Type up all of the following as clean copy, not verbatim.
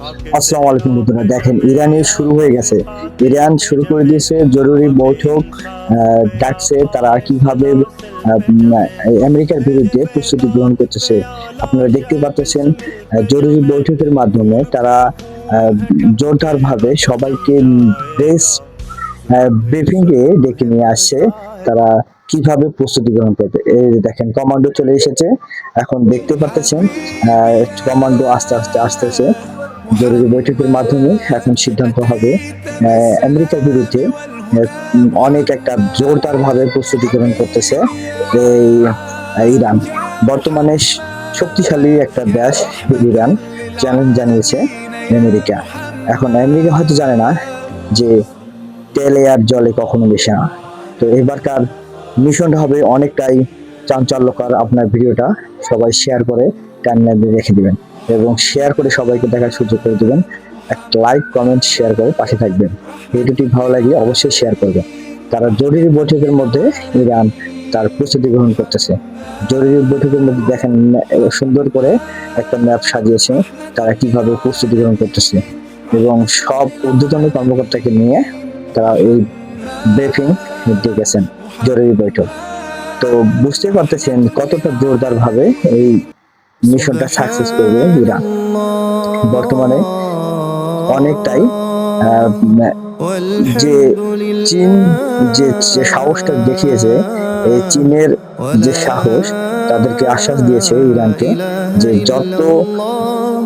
আসসালামু আলাইকুম বন্ধুরা, দেখেন ইরানের শুরু হয়ে গেছে। ইরান শুরু করে দিয়েছে জরুরি বৈঠক ডাকছে। তারা কিভাবে আমেরিকার বিরুদ্ধে প্রস্তুতি গ্রহণ করতেছে আপনারা দেখতে পাচ্ছেন। জরুরি বৈঠকের মাধ্যমে তারা জোরদার ভাবে সবাইকে প্রেস ব্রিফিং এ ডেকে নিয়ে আসছে। তারা কিভাবে প্রস্তুতি গ্রহণ করবে, এই যে দেখেন কমান্ডো চলে এসেছে। এখন দেখতে পাচ্ছেন কমান্ডো আস্তে আস্তে আসতেছে। জরুরি বৈঠকের মাধ্যমে এখন সিদ্ধান্ত হবে আমেরিকার বিরুদ্ধে অনেক একটা জোরদার ভাবে প্রস্তুতি গ্রহণ করতেছে এই ইরান। বর্তমানে শক্তিশালী একটা দেশ ইরান, চ্যালেঞ্জ জানিয়েছে আমেরিকা। এখন আমেরিকা হয়তো জানে না যে তেলে আর জলে কখনো মেশে না। তো এবারকার মিশনটা হবে অনেকটাই চাঞ্চল্যকর। আপনার ভিডিওটা সবাই শেয়ার করে টাইমলাইনে রেখে দিবেন এবং শেয়ার করে সবাইকে দেখার সুযোগ করে দিবেন। একটা লাইক কমেন্ট শেয়ার করে পাশে থাকবেন। ভিডিওটি ভালো লাগলে অবশ্যই শেয়ার করবেন। তারা জরুরি বৈঠকের মধ্যে ইরান তার প্রস্তুতি গ্রহণ করতেছে। জরুরি বৈঠকের মধ্যে দেখেন সুন্দর করে একটা ম্যাপ সাজিয়েছে তারা কিভাবে প্রস্তুতি গ্রহণ করতেছে এবং সব ঊর্ধ্বতন কর্মকর্তাকে নিয়ে তারা এই ব্রিফিং ডেকেছেন, জরুরি বৈঠক। তো বুঝতে পারতেছেন কতটা জোরদার ভাবে এই মিশনটা সাকসেস করবে ইরান। বর্তমানে অনেকটাই যে চীন যে সাহসটা দেখিয়েছে, এই চীনের যে সাহস তাদেরকে আশ্বাস দিয়েছে ইরানকে যে যত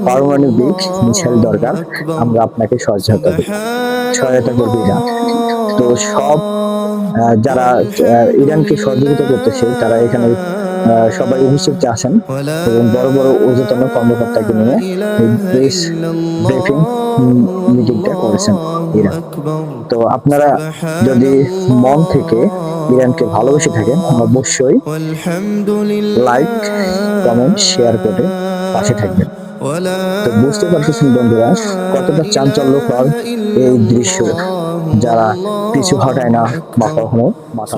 পারমাণবিক মিসাইল দরকার আমরা আপনাকে সহায়তা করবে ইরান। তো সব যারা ইরানকে সহযোগিতা করতেছে তারা এখানে সবাই উপস্থিত আছেন এবং বড় বড় ঊর্ধ্বতন কর্মকর্তাকে নিয়ে এই প্রেস ব্রিফিং মিটিংটা করেছেন ইরান। তো আপনারা যদি মন থেকে ইরানকে ভালোবেসে থাকেন অবশ্যই লাইক কমেন্ট শেয়ার করে পাশে থাকবেন। তো বুঝতে পারতেছেন বন্ধুরা কতটা চাঞ্চল্যকর এই দৃশ্য, যারা পিছু হটায় না বা কখনো মাথা।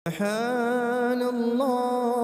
سبحان الله